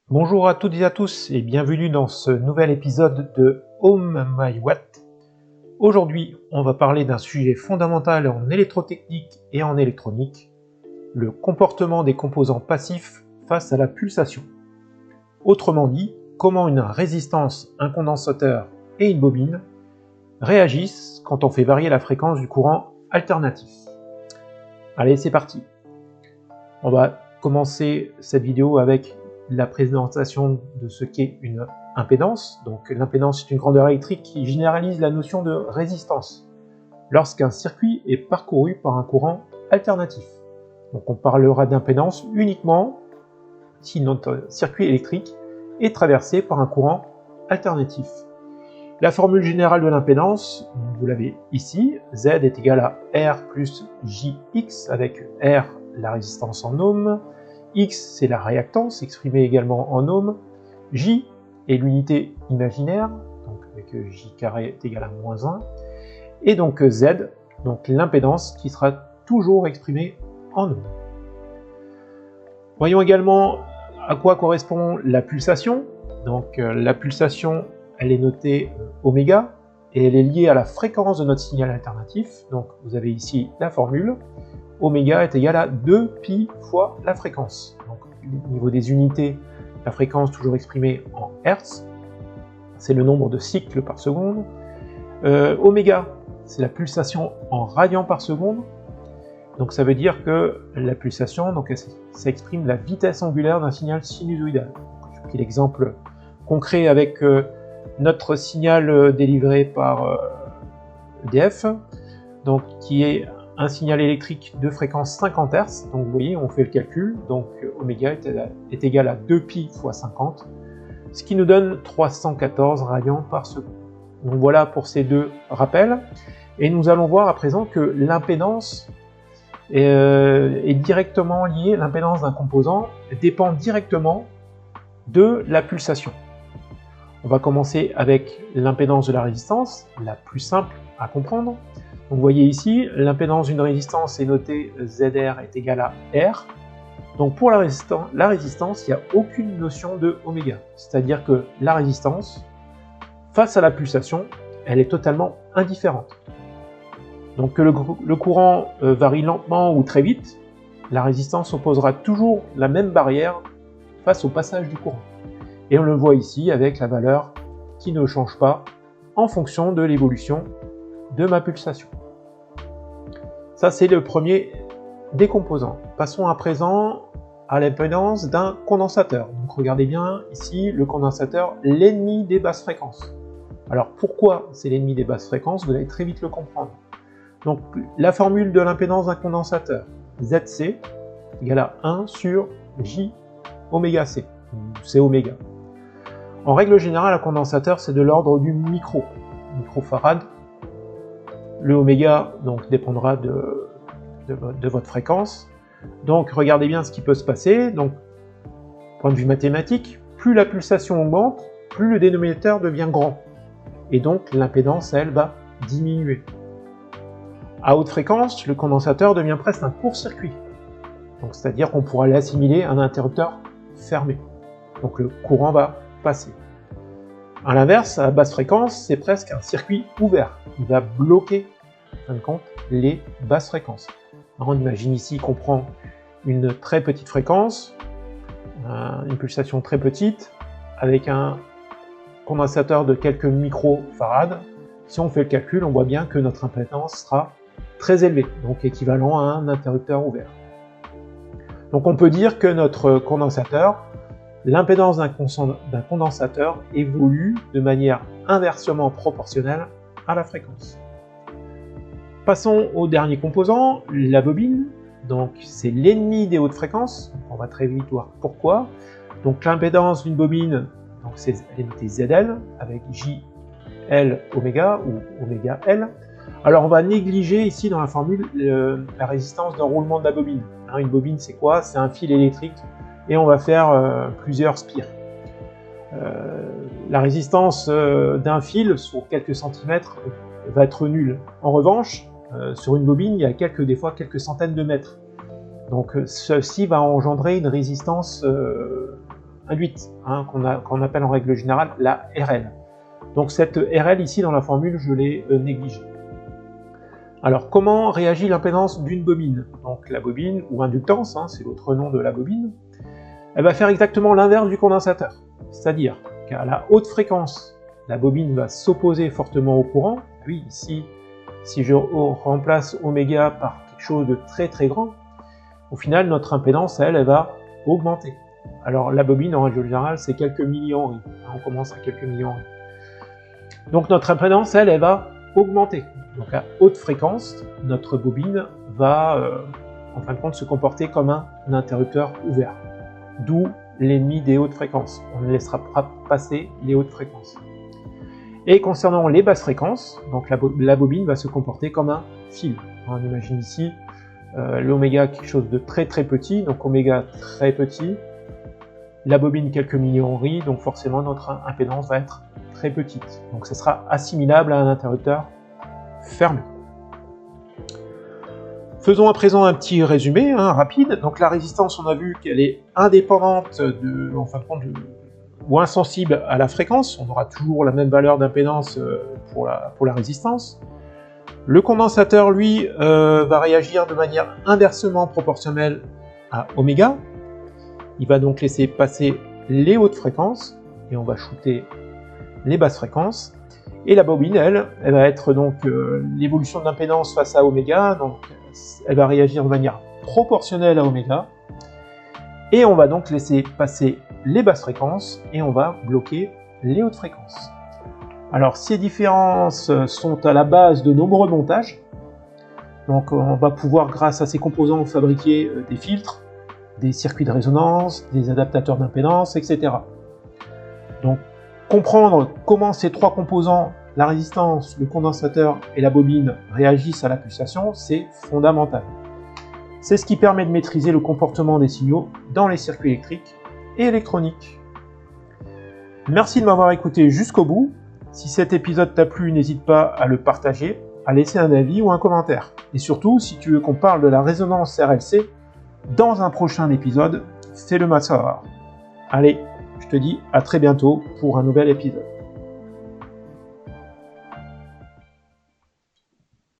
Bonjour à toutes et à tous et bienvenue dans ce nouvel épisode de Home My Watt. Aujourd'hui, on va parler d'un sujet fondamental en électrotechnique et en électronique, le comportement des composants passifs face à la pulsation. Autrement dit, comment une résistance, un condensateur et une bobine réagissent quand on fait varier la fréquence du courant alternatif. Allez, c'est parti. On va commencer cette vidéo avec la présentation de ce qu'est une impédance. Donc l'impédance est une grandeur électrique qui généralise la notion de résistance lorsqu'un circuit est parcouru par un courant alternatif. Donc on parlera d'impédance uniquement si notre circuit électrique est traversé par un courant alternatif. La formule générale de l'impédance, vous l'avez ici, Z est égal à R plus JX, avec R la résistance en ohms, X c'est la réactance exprimée également en ohms, J est l'unité imaginaire, donc avec J carré est égal à moins 1, et donc Z, donc l'impédance qui sera toujours exprimée en ohms. Voyons également à quoi correspond la pulsation. Donc la pulsation, elle est notée oméga, et elle est liée à la fréquence de notre signal alternatif. Donc vous avez ici la formule. Oméga est égal à 2pi fois la fréquence. Donc au niveau des unités, la fréquence toujours exprimée en Hertz, c'est le nombre de cycles par seconde. Oméga, c'est la pulsation en radians par seconde. Donc ça veut dire que la pulsation, donc, ça exprime la vitesse angulaire d'un signal sinusoïdal. J'ai pris l'exemple concret avec notre signal délivré par EDF, donc qui est un signal électrique de fréquence 50 Hz, donc vous voyez, on fait le calcul, donc oméga est égal à 2pi fois 50, ce qui nous donne 314 radians par seconde. Donc voilà pour ces deux rappels, et nous allons voir à présent que l'impédance est directement liée, l'impédance d'un composant dépend directement de la pulsation. On va commencer avec l'impédance de la résistance, la plus simple à comprendre. Donc vous voyez ici, l'impédance d'une résistance est notée ZR est égal à R. Donc pour la résistance, il n'y a aucune notion de oméga. C'est-à-dire que la résistance, face à la pulsation, elle est totalement indifférente. Donc que le courant varie lentement ou très vite, la résistance opposera toujours la même barrière face au passage du courant. Et on le voit ici avec la valeur qui ne change pas en fonction de l'évolution de ma pulsation. Ça, c'est le premier des composants. Passons à présent à l'impédance d'un condensateur. Donc regardez bien ici le condensateur, l'ennemi des basses fréquences. Alors pourquoi c'est l'ennemi des basses fréquences? Vous allez très vite le comprendre. Donc la formule de l'impédance d'un condensateur, ZC égale à 1 sur J oméga C. C'est oméga. En règle générale, un condensateur, c'est de l'ordre du microfarad. Le oméga donc, dépendra de votre fréquence. Donc regardez bien ce qui peut se passer. Donc, point de vue mathématique, plus la pulsation augmente, plus le dénominateur devient grand. Et donc l'impédance, elle, va diminuer. À haute fréquence, le condensateur devient presque un court-circuit. Donc c'est-à-dire qu'on pourra l'assimiler à un interrupteur fermé. Donc le courant va passer. A l'inverse, à basse fréquence, c'est presque un circuit ouvert. Il va bloquer, en fin de compte, les basses fréquences. Alors, on imagine ici qu'on prend une très petite fréquence, une pulsation très petite, avec un condensateur de quelques microfarads. Si on fait le calcul, on voit bien que notre impédance sera très élevée, donc équivalent à un interrupteur ouvert. Donc on peut dire que notre condensateur, l'impédance d'un condensateur évolue de manière inversement proportionnelle à la fréquence. Passons au dernier composant, la bobine. Donc c'est l'ennemi des hautes fréquences. On va très vite voir pourquoi. Donc l'impédance d'une bobine, elle est notée ZL avec JL oméga ou oméga L. Alors on va négliger ici dans la formule la résistance d'enroulement de la bobine. Une bobine c'est quoi? C'est un fil électrique et on va faire plusieurs spires. La résistance d'un fil sur quelques centimètres va être nulle. En revanche, sur une bobine, il y a des fois quelques centaines de mètres. Donc ceci va engendrer une résistance induite, hein, qu'on appelle en règle générale la RL. Donc cette RL ici dans la formule, je l'ai négligée. Alors comment réagit l'impédance d'une bobine? Donc la bobine, ou inductance, hein, c'est l'autre nom de la bobine, elle va faire exactement l'inverse du condensateur. C'est-à-dire qu'à la haute fréquence, la bobine va s'opposer fortement au courant. Oui, ici, si je remplace oméga par quelque chose de très très grand, au final notre impédance, elle va augmenter. Alors la bobine, en règle générale, c'est quelques millihenries. On commence à quelques millihenries. Donc notre impédance, elle va augmenter. Donc à haute fréquence, notre bobine va, en fin de compte, se comporter comme un interrupteur ouvert. D'où l'ennemi des hautes fréquences. On ne laissera pas passer les hautes fréquences. Et concernant les basses fréquences, donc la bobine va se comporter comme un fil. On imagine ici l'oméga quelque chose de très très petit, donc oméga très petit, la bobine quelques millihenries, donc forcément notre impédance va être très petite. Donc ce sera assimilable à un interrupteur fermé. Faisons à présent un petit résumé rapide. Donc la résistance, on a vu qu'elle est indépendante en fin de compte, ou insensible à la fréquence. On aura toujours la même valeur d'impédance pour la résistance. Le condensateur, lui, va réagir de manière inversement proportionnelle à oméga. Il va donc laisser passer les hautes fréquences et on va shooter les basses fréquences. Et la bobine, elle va être donc l'évolution de l'impédance face à oméga, donc elle va réagir de manière proportionnelle à oméga. Et on va donc laisser passer les basses fréquences et on va bloquer les hautes fréquences. Alors ces différences sont à la base de nombreux montages. Donc on va pouvoir, grâce à ces composants, fabriquer des filtres, des circuits de résonance, des adaptateurs d'impédance, etc. Donc comprendre comment ces trois composants, la résistance, le condensateur et la bobine, réagissent à la pulsation, c'est fondamental. C'est ce qui permet de maîtriser le comportement des signaux dans les circuits électriques et électroniques. Merci de m'avoir écouté jusqu'au bout. Si cet épisode t'a plu, n'hésite pas à le partager, à laisser un avis ou un commentaire. Et surtout, si tu veux qu'on parle de la résonance RLC dans un prochain épisode, fais-le moi savoir. Allez, je te dis à très bientôt pour un nouvel épisode.